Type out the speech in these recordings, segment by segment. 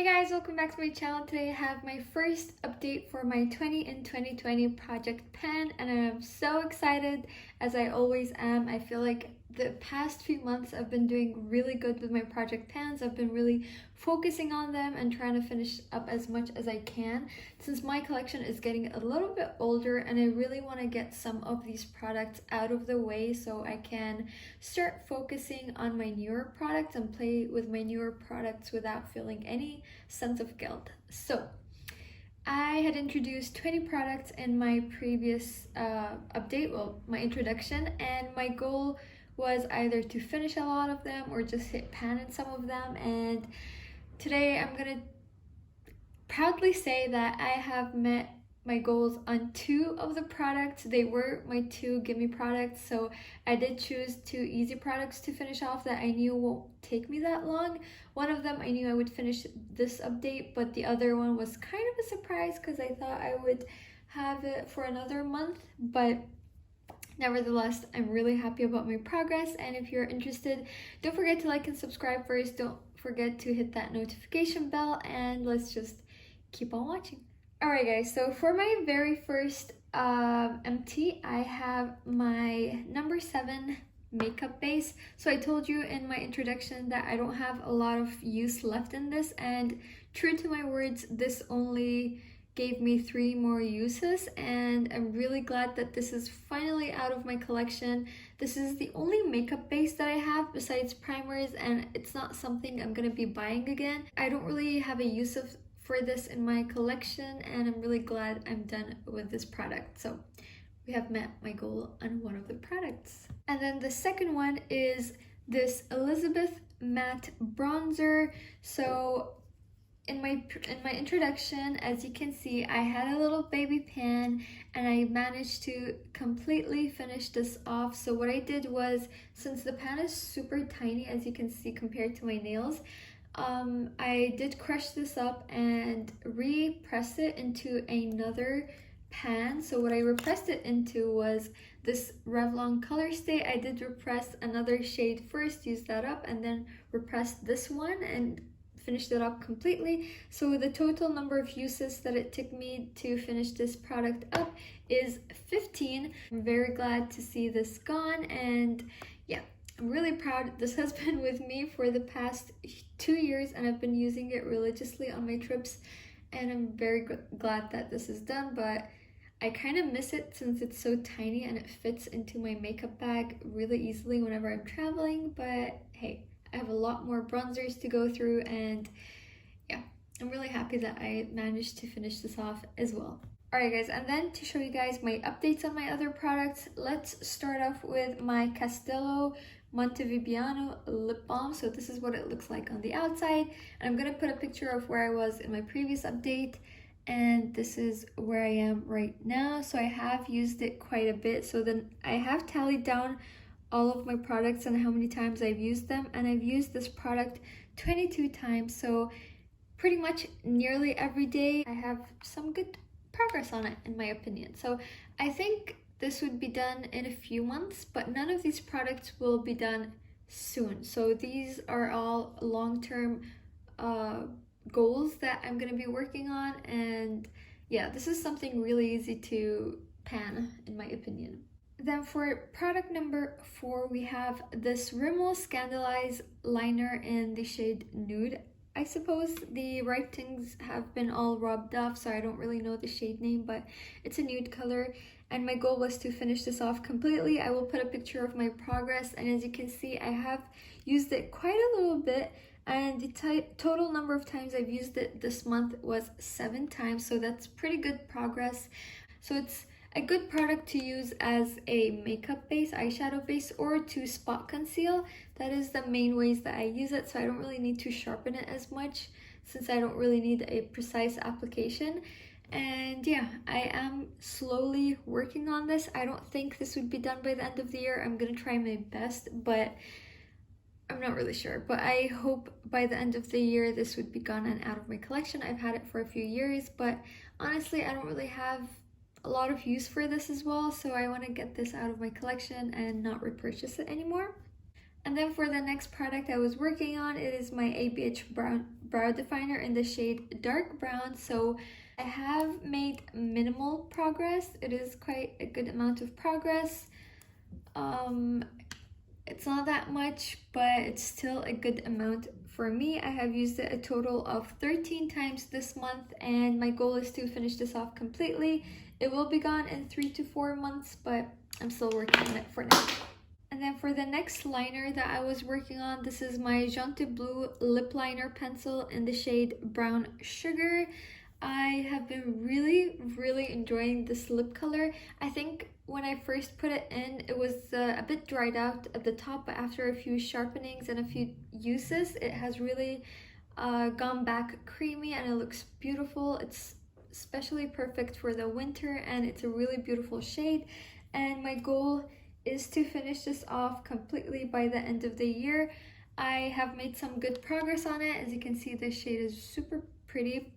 Hey guys, welcome back to my channel. Today I have my first update for my 20 in 2020 project pan, and I'm so excited, as I always am. I feel like the past few months I've been doing really good with my project pans. I've been really focusing on them and trying to finish up as much as I can, since my collection is getting a little bit older and I really want to get some of these products out of the way so I can start focusing on my newer products and play with my newer products without feeling any sense of guilt. So I had introduced 20 products in my previous update, well, my introduction, and my goal was either to finish a lot of them or just hit pan in some of them. And today I'm gonna proudly say that I have met my goals on 2 of the products. They were my 2 gimme products, so I did choose 2 easy products to finish off that I knew won't take me that long. One of them I knew I would finish this update, but the other one was kind of a surprise because I thought I would have it for another month. But nevertheless, I'm really happy about my progress, and if you're interested, don't forget to like and subscribe first. Don't forget to hit that notification bell, and let's just keep on watching. Alright guys, so for my very first MT, I have my number 7 makeup base. So I told you in my introduction that I don't have a lot of use left in this, and true to my words, this only gave me 3 more uses, and I'm really glad that this is finally out of my collection. This is the only makeup base that I have besides primers, and it's not something I'm gonna be buying again. I don't really have a use for this in my collection, and I'm really glad I'm done with this product. So we have met my goal on one of the products. And then the second one is this Elizabeth matte bronzer. So in my introduction, as you can see, I had a little baby pan and I managed to completely finish this off. So what I did was, since the pan is super tiny, as you can see compared to my nails, I did crush this up and repress it into another pan. So what I repressed it into was this Revlon Color Stay. I did repress another shade first, use that up, and then repress this one and finished it up completely. So the total number of uses that it took me to finish this product up is 15. I'm very glad to see this gone, and yeah, I'm really proud. This has been with me for the past 2 years, and I've been using it religiously on my trips, and I'm very glad that this is done. But I kind of miss it since it's so tiny and it fits into my makeup bag really easily whenever I'm traveling. But hey, I have a lot more bronzers to go through, and yeah, I'm really happy that I managed to finish this off as well. Alright guys, and then to show you guys my updates on my other products, let's start off with my Castello Montevibiano lip balm. So this is what it looks like on the outside, and I'm gonna put a picture of where I was in my previous update, and this is where I am right now. So I have used it quite a bit, so then I have tallied down all of my products and how many times I've used them, and I've used this product 22 times, so pretty much nearly every day. I have some good progress on it, in my opinion. So I think this would be done in a few months, but none of these products will be done soon. So these are all long-term goals that I'm gonna be working on, and yeah, this is something really easy to pan, in my opinion. Then for product number 4, we have this Rimmel Scandaleyes liner in the shade Nude. I suppose the writings have been all rubbed off, so I don't really know the shade name, but it's a nude color, and my goal was to finish this off completely. I will put a picture of my progress, and as you can see, I have used it quite a little bit, and the total number of times I've used it this month was 7 times, so that's pretty good progress. So it's a good product to use as a makeup base, eyeshadow base, or to spot conceal. That is the main ways that I use it, so I don't really need to sharpen it as much since I don't really need a precise application. And yeah, I am slowly working on this. I don't think this would be done by the end of the year. I'm gonna try my best, but I'm not really sure. But I hope by the end of the year this would be gone and out of my collection. I've had it for a few years, but honestly, I don't really have a lot of use for this as well, so I want to get this out of my collection and not repurchase it anymore. And then for the next product I was working on, it is my ABH brow definer in the shade dark brown. So I have made minimal progress. It is quite a good amount of progress. It's not that much, but it's still a good amount for me. I have used it a total of 13 times this month, and my goal is to finish this off completely. It will be gone in 3 to 4 months, but I'm still working on it for now. And then for the next liner that I was working on, this is my Jante Blue lip liner pencil in the shade Brown Sugar. I have been really enjoying this lip color. I think when I first put it in, it was a bit dried out at the top, but after a few sharpenings and a few uses, it has really gone back creamy and it looks beautiful. It's especially perfect for the winter and it's a really beautiful shade. And my goal is to finish this off completely by the end of the year. I have made some good progress on it. As you can see, this shade is super pretty.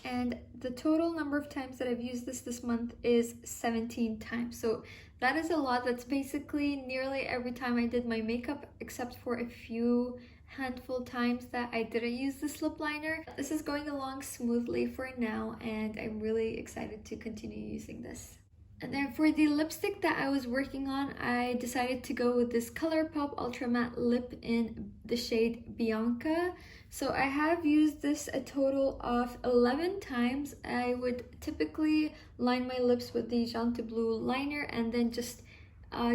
And the total number of times that I've used this month is 17 times. So that is a lot. That's basically nearly every time I did my makeup, except for a few handful times that I didn't use this lip liner. This is going along smoothly for now, and I'm really excited to continue using this. And then for the lipstick that I was working on, I decided to go with this ColourPop Ultra Matte Lip in the shade Bianca. So I have used this a total of 11 times. I would typically line my lips with the Jante Blue liner and then just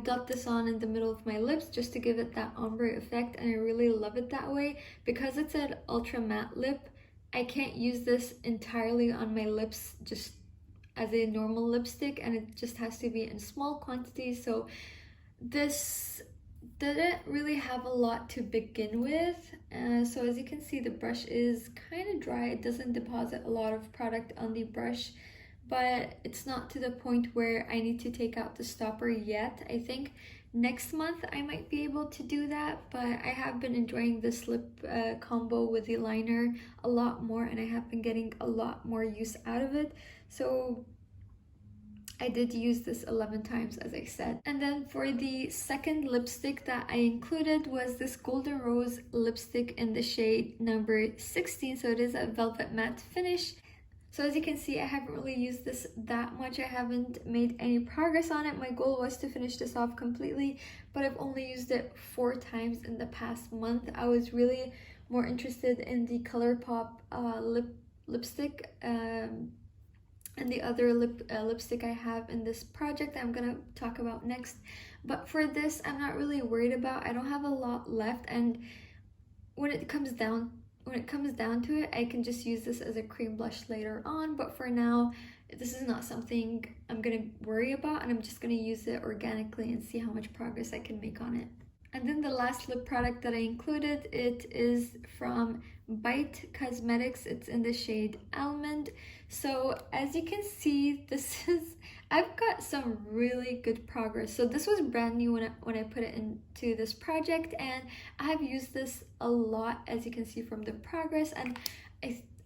dot this on in the middle of my lips just to give it that ombre effect, and I really love it that way. Because it's an ultra matte lip, I can't use this entirely on my lips just as a normal lipstick, and it just has to be in small quantities. So this didn't really have a lot to begin with. So as you can see, the brush is kind of dry. It doesn't deposit a lot of product on the brush, but it's not to the point where I need to take out the stopper yet. I think next month I might be able to do that, but I have been enjoying this lip combo with the liner a lot more, and I have been getting a lot more use out of it. So I did use this 11 times, as I said. And then for the second lipstick that I included was this Golden Rose lipstick in the shade number 16. So it is a velvet matte finish. So as you can see, I haven't really used this that much. I haven't made any progress on it. My goal was to finish this off completely, but I've only used it 4 times in the past month. I was really more interested in the ColourPop lipstick and the other lipstick I have in this project I'm gonna talk about next. But for this, I'm not really worried about. I don't have a lot left, and when it comes down to it, I can just use this as a cream blush later on. But for now, this is not something I'm gonna worry about, and I'm just gonna use it organically and see how much progress I can make on it. And then the last lip product that I included, it is from Bite Cosmetics. It's in the shade Almond. So as you can see, I've got some really good progress. So this was brand new when I put it into this project, and I have used this a lot, as you can see from the progress. And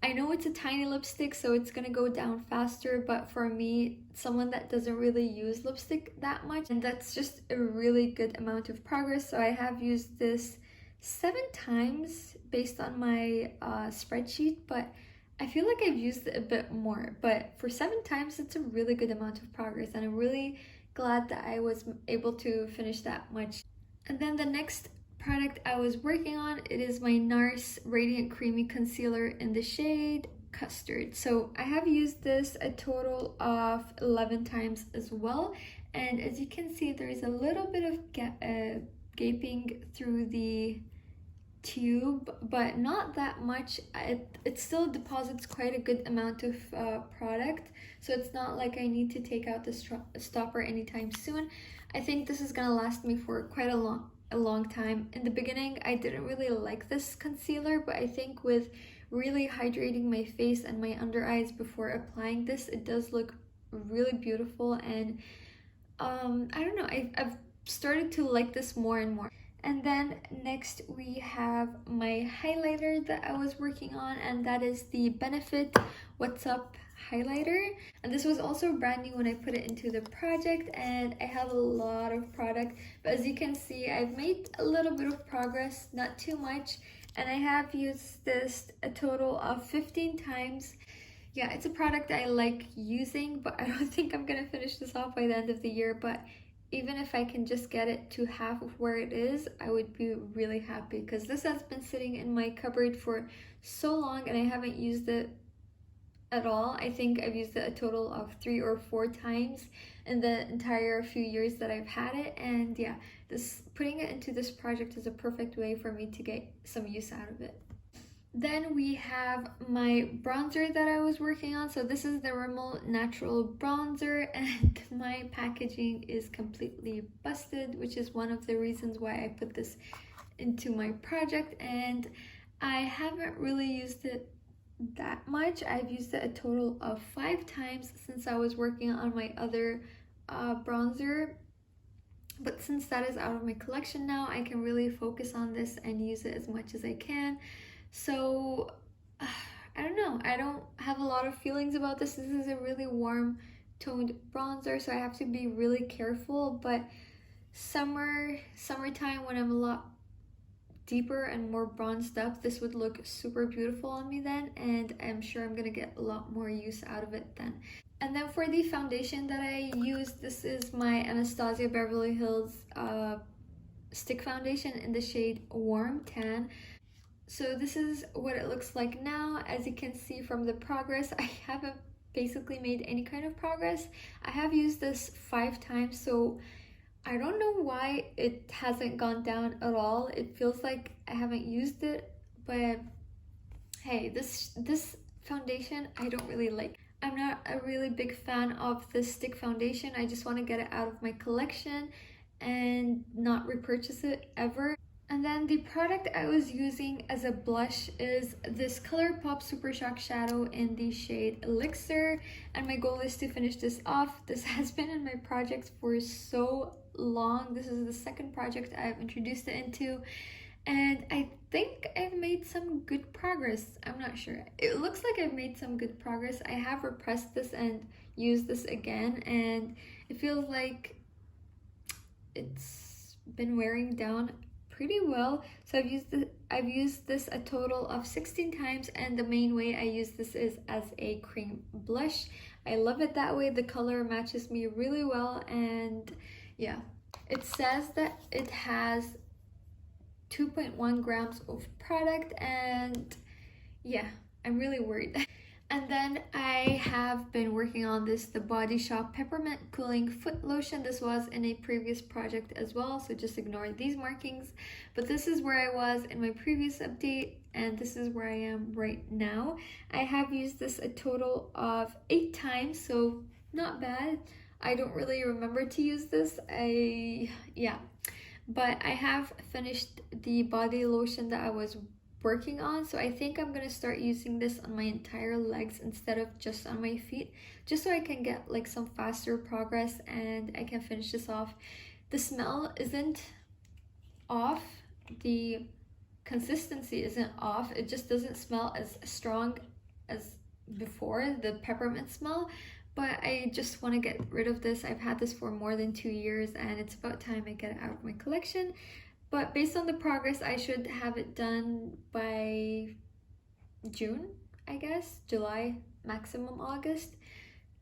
I know it's a tiny lipstick, so it's gonna go down faster, but for me, someone that doesn't really use lipstick that much, and that's just a really good amount of progress. So I have used this 7 times based on my spreadsheet, but I feel like I've used it a bit more. But for 7 times, it's a really good amount of progress, and I'm really glad that I was able to finish that much. And then the next product I was working on, it is my NARS Radiant Creamy Concealer in the shade Custard. So I have used this a total of 11 times as well, and as you can see, there is a little bit of gaping through the tube, but not that much. It still deposits quite a good amount of product, so it's not like I need to take out the stopper anytime soon. I think this is gonna last me for quite a long time. In the beginning, I didn't really like this concealer, but I think with really hydrating my face and my under eyes before applying this, it does look really beautiful. And I don't know, I've started to like this more and more. And then next we have my highlighter that I was working on, and that is the Benefit What's Up highlighter. And this was also brand new when I put it into the project, and I have a lot of product, but as you can see, I've made a little bit of progress, not too much, and I have used this a total of 15 times. Yeah, it's a product I like using, but I don't think I'm gonna finish this off by the end of the year. But even if I can just get it to half of where it is, I would be really happy, because this has been sitting in my cupboard for so long and I haven't used it at all. I think I've used it a total of 3 or 4 times in the entire few years that I've had it. And yeah, this putting it into this project is a perfect way for me to get some use out of it. Then we have my bronzer that I was working on. So this is the Rimmel Natural Bronzer, and my packaging is completely busted, which is one of the reasons why I put this into my project, and I haven't really used it that much. I've used it a total of 5 times since I was working on my other bronzer. But since that is out of my collection now, I can really focus on this and use it as much as I can. So I don't know, I don't have a lot of feelings about this. This is a really warm toned bronzer, so I have to be really careful. But summertime, when I'm a lot deeper and more bronzed up, this would look super beautiful on me then, and I'm sure I'm gonna get a lot more use out of it then. And then for the foundation that I use, this is my Anastasia Beverly Hills stick foundation in the shade Warm Tan. So this is what it looks like now. As you can see from the progress, I haven't basically made any kind of progress. I have used this 5 times, so I don't know why it hasn't gone down at all. It feels like I haven't used it, but hey, this foundation I don't really like. I'm not a really big fan of this stick foundation. I just want to get it out of my collection and not repurchase it ever. And then the product I was using as a blush is this ColourPop Super Shock Shadow in the shade Elixir, and my goal is to finish this off. This has been in my projects for so long. This is the second project I've introduced it into, and I think I've made some good progress. I'm not sure. It looks like I've made some good progress. I have repressed this and used this again, and it feels like it's been wearing down pretty well. So I've used this a total of 16 times, and the main way I use this is as a cream blush. I love it that way. The color matches me really well, and yeah, it says that it has 2.1 grams of product, and yeah, I'm really worried. And then I have been working on this, the Body Shop Peppermint Cooling Foot Lotion. This was in a previous project as well, so just ignore these markings. But this is where I was in my previous update, and this is where I am right now. I have used this a total of 8 times, so not bad. I don't really remember to use this. But I have finished the body lotion that I was working on, so I think I'm gonna start using this on my entire legs instead of just on my feet, just so I can get like some faster progress and I can finish this off. The smell isn't off, the consistency isn't off, it just doesn't smell as strong as before, the peppermint smell. But I just want to get rid of this. I've had this for more than 2 years, and it's about time I get it out of my collection. But based on the progress, I should have it done by June, I guess. July, maximum August.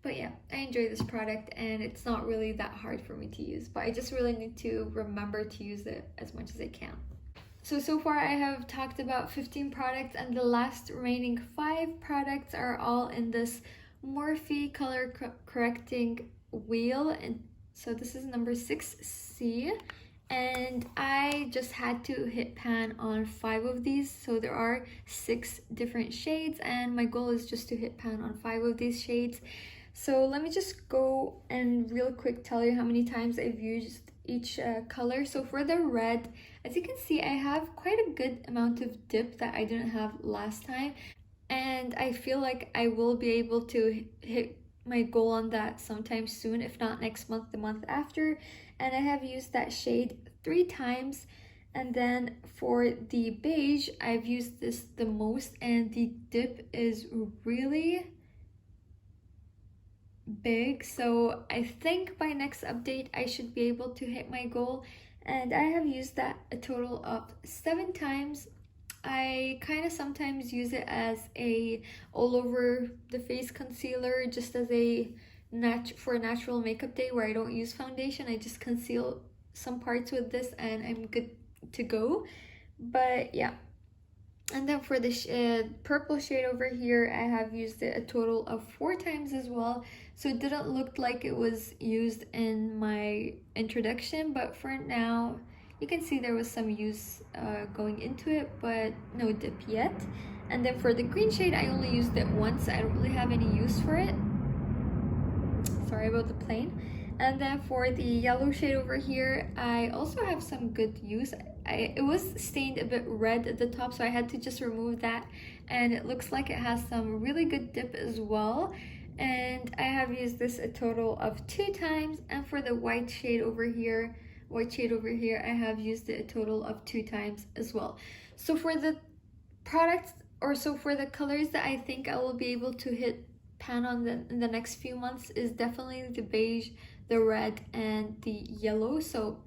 But yeah, I enjoy this product, and it's not really that hard for me to use. But I just really need to remember to use it as much as I can. So far I have talked about 15 products, and the last remaining 5 products are all in this Morphe color correcting wheel, and so this is number 6C, and I just had to hit pan on 5 of these, so there are 6 different shades, and my goal is just to hit pan on 5 of these shades. So let me just go and real quick tell you how many times I've used each color. So for the red, as you can see, I have quite a good amount of dip that I didn't have last time, and I feel like I will be able to hit my goal on that sometime soon, if not next month, the month after. And I have used that shade 3 times, And then for the beige, I've used this the most, and the dip is really big. So I think by next update, I should be able to hit my goal. And I have used that a total of 7 times. I kind of sometimes use it as a all over the face concealer, just as a for a natural makeup day where I don't use foundation. I just conceal some parts with this and I'm good to go. But yeah, and then for the purple shade over here, I have used it a total of 4 times as well. So it didn't look like it was used in my introduction, but for now, you can see there was some use going into it, but no dip yet. And then for the green shade, I only used it once. I don't really have any use for it. Sorry about the plane. And then for the yellow shade over here, I also have some good use. It was stained a bit red at the top, so I had to just remove that. And it looks like it has some really good dip as well. And I have used this a total of 2 times. And for the white shade over here, I have used it a total of 2 times as well. So for the products, or so for the colors that I think I will be able to hit pan on in the next few months is definitely the beige, the red, and the yellow. So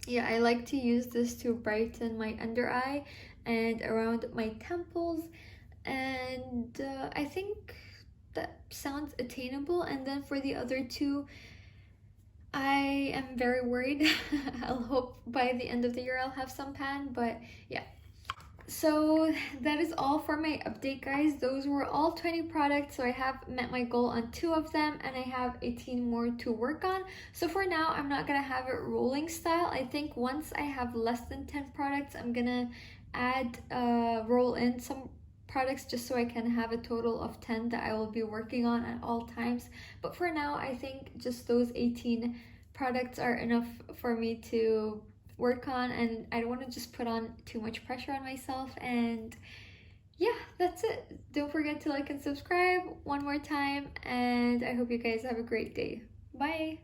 yeah, I like to use this to brighten my under eye and around my temples, and I think that sounds attainable. And then for the other two, I am very worried. I'll hope by the end of the year I'll have some pan, but yeah. So that is all for my update, guys. Those were all 20 products, so I have met my goal on 2 of them and I have 18 more to work on. So for now, I'm not gonna have it rolling style. I think once I have less than 10 products, I'm gonna add roll in some products just so I can have a total of 10 that I will be working on at all times. But for now, I think just those 18 products are enough for me to work on, and I don't want to just put on too much pressure on myself. And yeah, that's it. Don't forget to like and subscribe one more time, and I hope you guys have a great day. Bye.